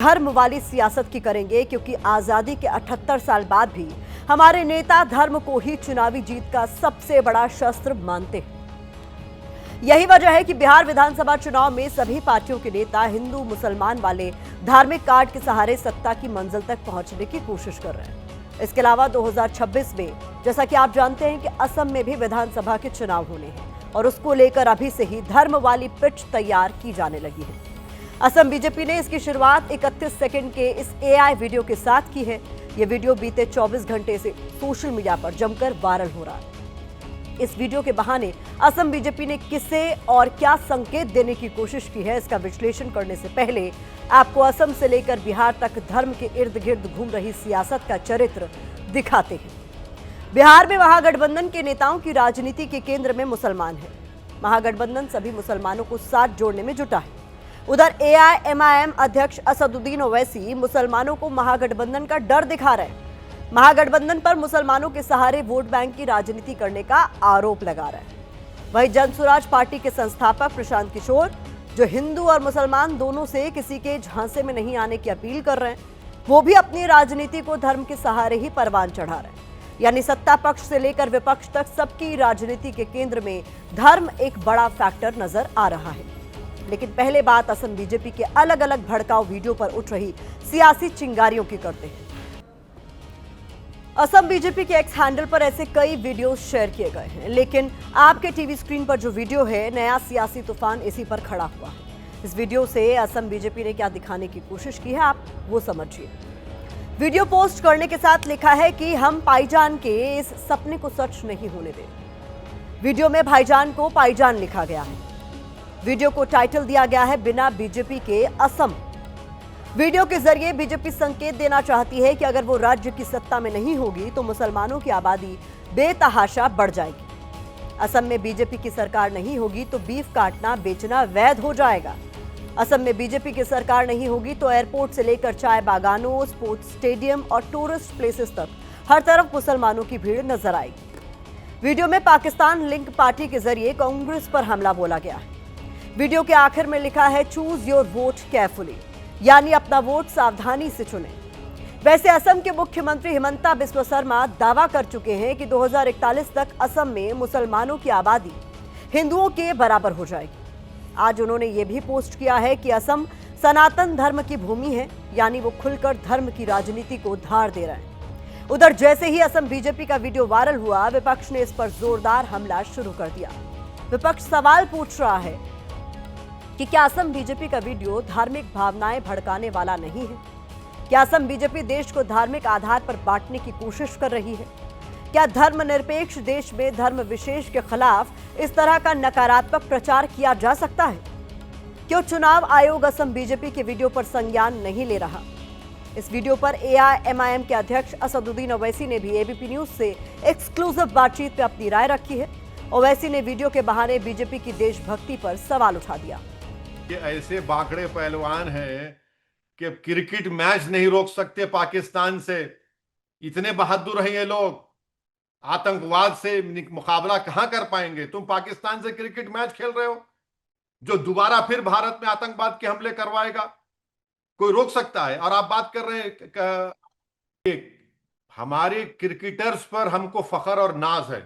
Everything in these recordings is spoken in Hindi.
धर्म वाली सियासत की करेंगे, क्योंकि आजादी के 78 साल बाद भी हमारे नेता धर्म को ही चुनावी जीत का सबसे बड़ा शस्त्र मानते हैं। यही वजह है कि बिहार विधानसभा चुनाव में सभी पार्टियों के नेता हिंदू मुसलमान वाले धार्मिक कार्ड के सहारे सत्ता की मंजिल तक पहुंचने की कोशिश कर रहे हैं। इसके अलावा 2026 में जैसा कि आप जानते हैं कि असम में भी विधानसभा के चुनाव होने हैं और उसको लेकर अभी से ही धर्म वाली पिच तैयार की जाने लगी है। असम बीजेपी ने इसकी शुरुआत 31 सेकंड के इस एआई वीडियो के साथ की है। ये वीडियो बीते 24 घंटे से सोशल मीडिया पर जमकर वायरल हो रहा है। इस वीडियो के बहाने असम बीजेपी ने किसे और क्या संकेत देने की कोशिश की है, इसका विश्लेषण करने से पहले आपको असम से लेकर बिहार तक धर्म के इर्द गिर्द घूम रही सियासत का चरित्र दिखाते हैं। बिहार में महागठबंधन के नेताओं की राजनीति के केंद्र में मुसलमान है। महागठबंधन सभी मुसलमानों को साथ जोड़ने में जुटा है। उधर एआईएमआईएम अध्यक्ष असदुद्दीन ओवैसी मुसलमानों को महागठबंधन का डर दिखा रहे हैं। महागठबंधन पर मुसलमानों के सहारे वोट बैंक की राजनीति करने का आरोप लगा रहे हैं। वहीं जनसुराज पार्टी के संस्थापक प्रशांत किशोर, जो हिंदू और मुसलमान दोनों से किसी के झांसे में नहीं आने की अपील कर रहे हैं, वो भी अपनी राजनीति को धर्म के सहारे ही परवान चढ़ा रहे हैं। यानी सत्ता पक्ष से लेकर विपक्ष तक सबकी राजनीति के केंद्र में धर्म एक बड़ा फैक्टर नजर आ रहा है। लेकिन पहले बात असम बीजेपी के अलग अलग भड़काऊ वीडियो पर उठ रही सियासी चिंगारियों की करते हैं। असम बीजेपी के एक्स हैंडल पर ऐसे कई वीडियो शेयर किए गए हैं, लेकिन आपके टीवी स्क्रीन पर जो वीडियो है, नया सियासी तूफान इसी पर खड़ा हुआ है। इस वीडियो से असम बीजेपी ने क्या दिखाने की कोशिश की है, आप वो समझिए। वीडियो पोस्ट करने के साथ लिखा है कि हम पाईजान के इस सपने को सच नहीं होने दें। वीडियो में भाईजान को पाईजान लिखा गया है। वीडियो को टाइटल दिया गया है बिना बीजेपी के असम। वीडियो के जरिए बीजेपी संकेत देना चाहती है कि अगर वो राज्य की सत्ता में नहीं होगी तो मुसलमानों की आबादी बेतहाशा बढ़ जाएगी। असम में बीजेपी की सरकार नहीं होगी तो बीफ काटना बेचना वैध हो जाएगा। असम में बीजेपी की सरकार नहीं होगी तो एयरपोर्ट से लेकर चाय बागानों, स्पोर्ट्स स्टेडियम और टूरिस्ट प्लेसेस तक हर तरफ मुसलमानों की भीड़ नजर आएगी। वीडियो में पाकिस्तान लिंक पार्टी के जरिए कांग्रेस पर हमला बोला गया है। वीडियो के आखिर में लिखा है चूज योर वोट केयरफुली, यानी अपना वोट सावधानी से चुनें। वैसे असम के मुख्यमंत्री हिमंता बिस्वा शर्मा दावा कर चुके हैं कि 2041 तक असम में मुसलमानों की आबादी हिंदुओं के बराबर हो जाएगी। आज उन्होंने ये भी पोस्ट किया है कि असम सनातन धर्म की भूमि है, यानी वो खुलकर धर्म की राजनीति को धार दे रहे हैं। उधर जैसे ही असम बीजेपी का वीडियो वायरल हुआ, विपक्ष ने इस पर जोरदार हमला शुरू कर दिया। विपक्ष सवाल पूछ रहा है कि क्या असम बीजेपी का वीडियो धार्मिक भावनाएं भड़काने वाला नहीं है? क्या असम बीजेपी देश को धार्मिक आधार पर बांटने की कोशिश कर रही है? क्या धर्मनिरपेक्ष देश में धर्म विशेष के खिलाफ इस तरह का नकारात्मक प्रचार किया जा सकता है? क्यों चुनाव आयोग असम बीजेपी के वीडियो पर संज्ञान नहीं ले रहा? इस वीडियो पर एआईएमआईएम के अध्यक्ष असदुद्दीन ओवैसी ने भी एबीपी न्यूज से एक्सक्लूसिव बातचीत में अपनी राय रखी है। ओवैसी ने वीडियो के बहाने बीजेपी की देशभक्ति पर सवाल उठा दिया। ये ऐसे बाखड़े पहलवान हैं कि क्रिकेट मैच नहीं रोक सकते पाकिस्तान से। इतने बहादुर हैं ये लोग। आतंकवाद से मुकाबला कहां कर पाएंगे? तुम पाकिस्तान से क्रिकेट मैच खेल रहे हो, जो दोबारा फिर भारत में आतंकवाद के हमले करवाएगा। कोई रोक सकता है? और आप बात कर रहे हैं हमारे क्रिकेटर्स पर हमको फख्र और नाज है।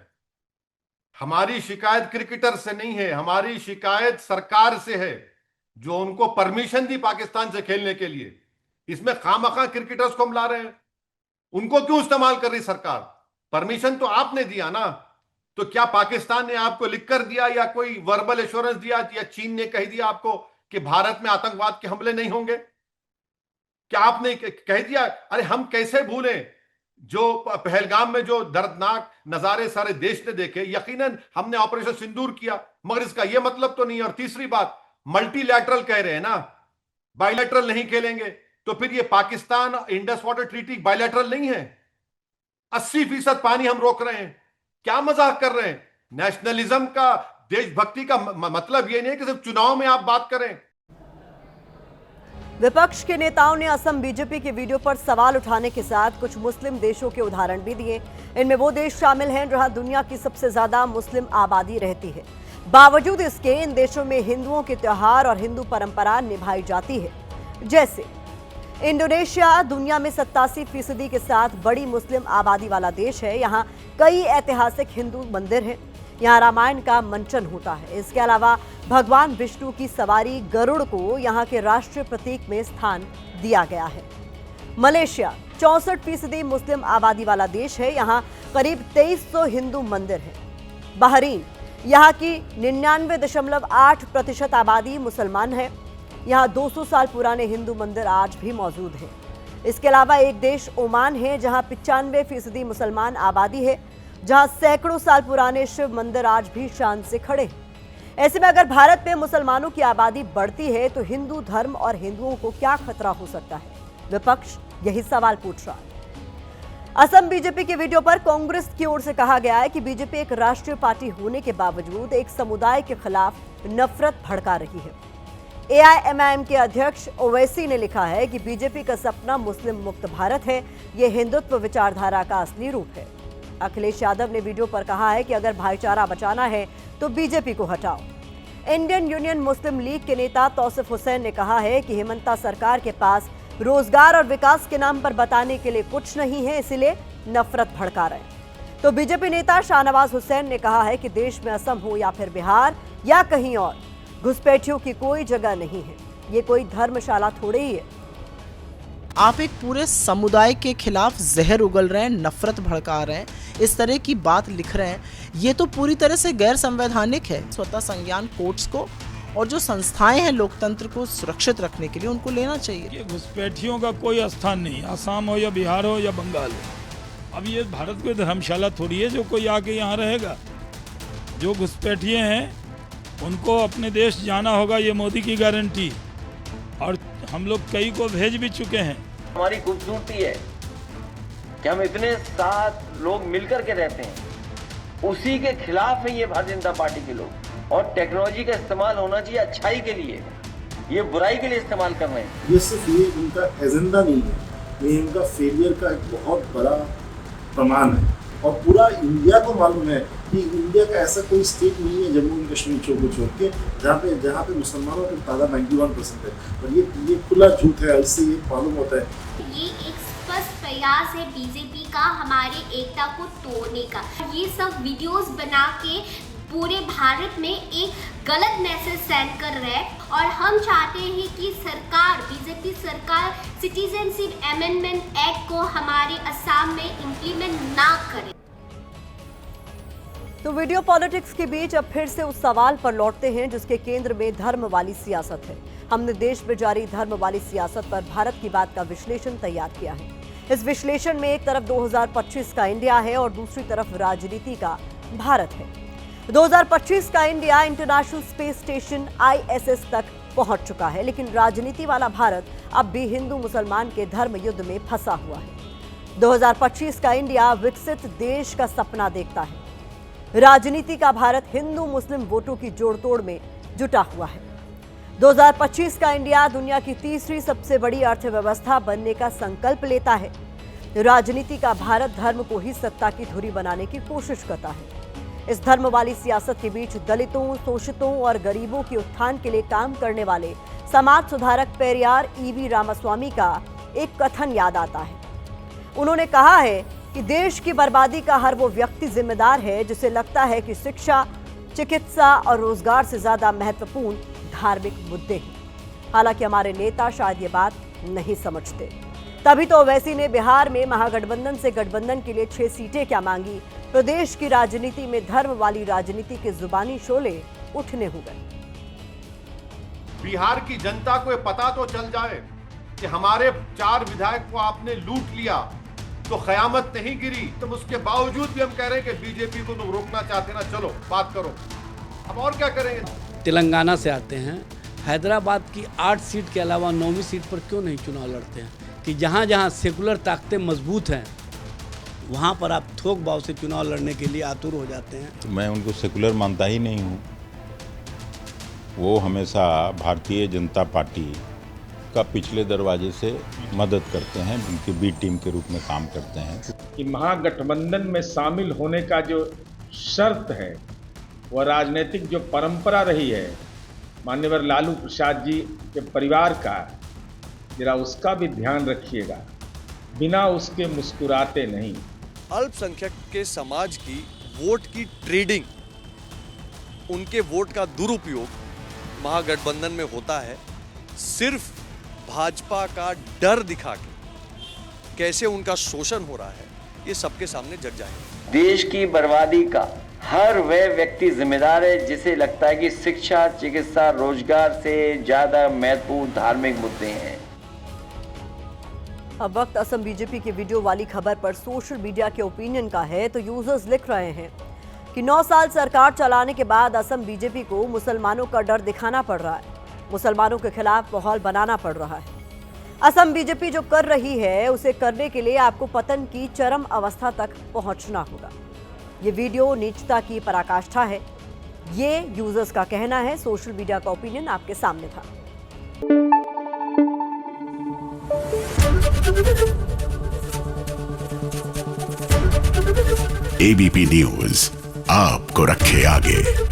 हमारी शिकायत क्रिकेटर से नहीं है, हमारी शिकायत सरकार से है, जो उनको परमिशन दी पाकिस्तान से खेलने के लिए। इसमें खामखा क्रिकेटर्स को हम ला रहे हैं। उनको क्यों इस्तेमाल कर रही सरकार? परमिशन तो आपने दिया ना। तो क्या पाकिस्तान ने आपको लिख कर दिया, या कोई वर्बल एश्योरेंस दिया, या चीन ने कह दिया आपको कि भारत में आतंकवाद के हमले नहीं होंगे? क्या आपने कह दिया? अरे हम कैसे भूलें जो पहलगाम में जो दर्दनाक नजारे सारे देश ने देखे। यकीनन हमने ऑपरेशन सिंदूर किया, मगर इसका यह मतलब तो नहीं। और तीसरी बात, मल्टीलैटरल कह रहे हैं ना, बायलैटरल नहीं खेलेंगे। तो फिर ये Pakistan Indus water treaty bilateral नहीं है। 80% पानी हम रोक रहे हैं। क्या मजाक कर रहे हैं? नेशनलिज्म का, देशभक्ति का मतलब ये नहीं है कि सिर्फ चुनाव में आप बात करें। विपक्ष के नेताओं ने असम बीजेपी के वीडियो पर सवाल उठाने के साथ कुछ मुस्लिम देशों के उदाहरण भी दिए। इनमें वो देश शामिल हैं जहां दुनिया की सबसे ज्यादा मुस्लिम आबादी रहती है। बावजूद इसके इन देशों में हिंदुओं के त्योहार और हिंदू परंपरा निभाई जाती है। जैसे इंडोनेशिया दुनिया में 87% के साथ बड़ी मुस्लिम आबादी वाला देश है। यहाँ कई ऐतिहासिक हिंदू मंदिर हैं। यहाँ रामायण का मंचन होता है। इसके अलावा भगवान विष्णु की सवारी गरुड़ को यहाँ के राष्ट्रीय प्रतीक में स्थान दिया गया है। मलेशिया 64% मुस्लिम आबादी वाला देश है। यहाँ करीब 2300 हिंदू मंदिर हैं। बहरीन यहाँ की 99.8% आबादी मुसलमान है। यहाँ 200 साल पुराने हिंदू मंदिर आज भी मौजूद हैं। इसके अलावा एक देश ओमान है जहाँ 95% मुसलमान आबादी है, जहाँ सैकड़ों साल पुराने शिव मंदिर आज भी शान से खड़े हैं। ऐसे में अगर भारत में मुसलमानों की आबादी बढ़ती है तो हिंदू धर्म और हिंदुओं को क्या खतरा हो सकता है? विपक्ष यही सवाल पूछ रहा है। असम बीजेपी के वीडियो पर कांग्रेस की ओर से कहा गया है कि बीजेपी एक राष्ट्रीय पार्टी होने के बावजूद एक समुदाय के खिलाफ नफरत भड़का रही है। एआईएमआईएम के अध्यक्ष ओवैसी ने लिखा है कि बीजेपी का सपना मुस्लिम मुक्त भारत है। यह हिंदुत्व विचारधारा का असली रूप है। अखिलेश यादव ने वीडियो पर कहा है कि अगर भाईचारा बचाना है तो बीजेपी को हटाओ। इंडियन यूनियन मुस्लिम लीग के नेता तौसिफ हुसैन ने कहा है कि हेमंता सरकार के पास रोजगार और विकास के नाम पर बताने के लिए कुछ नहीं है, इसलिए नफरत भड़का रहे हैं। तो बीजेपी नेता शाहनवाज हुसैन ने कहा है कि देश में असम हो या फिर बिहार या कहीं और, घुसपैठियों की कोई जगह नहीं है। ये कोई धर्मशाला थोड़ी ही है। आप एक पूरे समुदाय के खिलाफ जहर उगल रहे हैं, नफरत भड़का रहे हैं, इस तरह की बात लिख रहे हैं। ये तो पूरी तरह से गैर संवैधानिक है। स्वतः संज्ञान कोर्ट्स को और जो संस्थाएं हैं लोकतंत्र को सुरक्षित रखने के लिए उनको लेना चाहिए। ये घुसपैठियों का कोई स्थान नहीं, आसाम हो या बंगाल हो या बंगाल हो। अब ये भारत कोई धर्मशाला थोड़ी है जो कोई आके यहाँ रहेगा। जो घुसपैठिए हैं उनको अपने देश जाना होगा, ये मोदी की गारंटी, और हम लोग कई को भेज भी चुके हैं। हमारी खूबसूरती है कि हम इतने साथ लोग मिलकर के रहते हैं, उसी के खिलाफ है ये भारतीय जनता पार्टी के लोग। और टेक्नोलॉजी का इस्तेमाल होना चाहिए अच्छाई के लिए, ये बुराई के लिए इस्तेमाल कर रहे हैं। ये सिर्फ ये इनका एजेंडा नहीं है, ये इनका फेलियर का एक बहुत बड़ा प्रमाण है। और पूरा इंडिया को मालूम है कि इंडिया का ऐसा कोई स्टेट नहीं है जम्मू एंड कश्मीर को छोड़ के जहाँ पे मुसलमानों की तादाद 91% है। और ये खुला झूठ है। इससे ये मालूम होता है ये एक स्पष्ट प्रयास है बीजेपी का हमारे एकता को तोड़ने का। ये सब वीडियोस बना के पूरे भारत में एक गलत मैसेज सेंड कर रहे हैं। और हम चाहते हैं कि सरकार, बीजेपी सरकार सिटीजनशिप अमेंडमेंट एक्ट को हमारे असम में इम्प्लीमेंट ना करे। तो वीडियो पॉलिटिक्स के बीच अब फिर से उस सवाल पर लौटते हैं जिसके केंद्र में धर्म वाली सियासत है। हमने देश में जारी धर्म वाली सियासत पर भारत की बात का विश्लेषण तैयार किया है। इस विश्लेषण में एक तरफ 2025 का इंडिया है और दूसरी तरफ राजनीति का भारत है। 2025 का India international space station ISS तक पहुंच चुका है, लेकिन राजनीति वाला भारत अब भी हिंदू मुसलमान के धर्म युद्ध में फंसा हुआ है। 2025 का इंडिया विकसित देश का सपना देखता है। राजनीति का भारत हिंदू मुस्लिम वोटों की जोड़तोड़ में जुटा हुआ है। 2025 का इंडिया दुनिया की तीसरी सबसे बड़ी अर्थव्यवस्था बनने का संकल्प लेता है। राजनीति का भारत धर्म को ही सत्ता की धुरी बनाने की कोशिश करता है। इस धर्म वाली सियासत के बीच दलितों, शोषितों और गरीबों के उत्थान के लिए काम करने वाले समाज सुधारक पेरियार EV रामास्वामी का एक कथन याद आता है। उन्होंने कहा है कि देश की बर्बादी का हर वो व्यक्ति जिम्मेदार है जिसे लगता है कि शिक्षा, चिकित्सा और रोजगार से ज्यादा महत्वपूर्ण धार्मिक मुद्दे हैं। हालांकि हमारे नेता शायद ये बात नहीं समझते। तभी तो ओवैसी ने बिहार में महागठबंधन से गठबंधन के लिए 6 सीटें क्या मांगी। प्रदेश की राजनीति में धर्म वाली राजनीति के जुबानी शोले उठने हो गए। बिहार की जनता को ये पता तो चल जाए कि हमारे 4 विधायक को आपने लूट लिया तो कयामत नहीं गिरी। तो उसके बावजूद भी हम कह रहे हैं कि बीजेपी को तुम रोकना चाहते ना, चलो बात करो। अब और क्या करेंगे? तेलंगाना से आते हैं, हैदराबाद की 8 सीट के अलावा 9वीं सीट पर क्यों नहीं चुनाव लड़ते हैं कि जहाँ जहाँ सेकुलर ताकतें मजबूत हैं वहाँ पर आप थोक भाव से चुनाव लड़ने के लिए आतुर हो जाते हैं। तो मैं उनको सेकुलर मानता ही नहीं हूँ। वो हमेशा भारतीय जनता पार्टी का पिछले दरवाजे से मदद करते हैं, उनकी बी टीम के रूप में काम करते हैं। कि महागठबंधन में शामिल होने का जो शर्त है, वह राजनीतिक जो परंपरा रही है माननीय लालू प्रसाद जी के परिवार का, जरा उसका भी ध्यान रखिएगा, बिना उसके मुस्कुराते नहीं। अल्पसंख्यक के समाज की वोट की ट्रेडिंग, उनके वोट का दुरुपयोग महागठबंधन में होता है, सिर्फ भाजपा का डर दिखा के कैसे उनका शोषण हो रहा है ये सबके सामने जग जाएगा। देश की बर्बादी का हर वह व्यक्ति जिम्मेदार है जिसे लगता है कि शिक्षा, चिकित्सा, रोजगार से ज्यादा महत्वपूर्ण धार्मिक मुद्दे हैं। अब वक्त असम बीजेपी की वीडियो वाली खबर पर सोशल मीडिया के ओपिनियन का है, तो यूजर्स लिख रहे हैं कि 9 साल सरकार चलाने के बाद असम बीजेपी को मुसलमानों का डर दिखाना पड़ रहा है, मुसलमानों के खिलाफ माहौल बनाना पड़ रहा है। असम बीजेपी जो कर रही है उसे करने के लिए आपको पतन की चरम अवस्था तक पहुंचना होगा। ये वीडियो नीचता की पराकाष्ठा है, ये यूजर्स का कहना है। सोशल मीडिया का ओपिनियन आपके सामने था। एबीपी न्यूज आपको रखे आगे।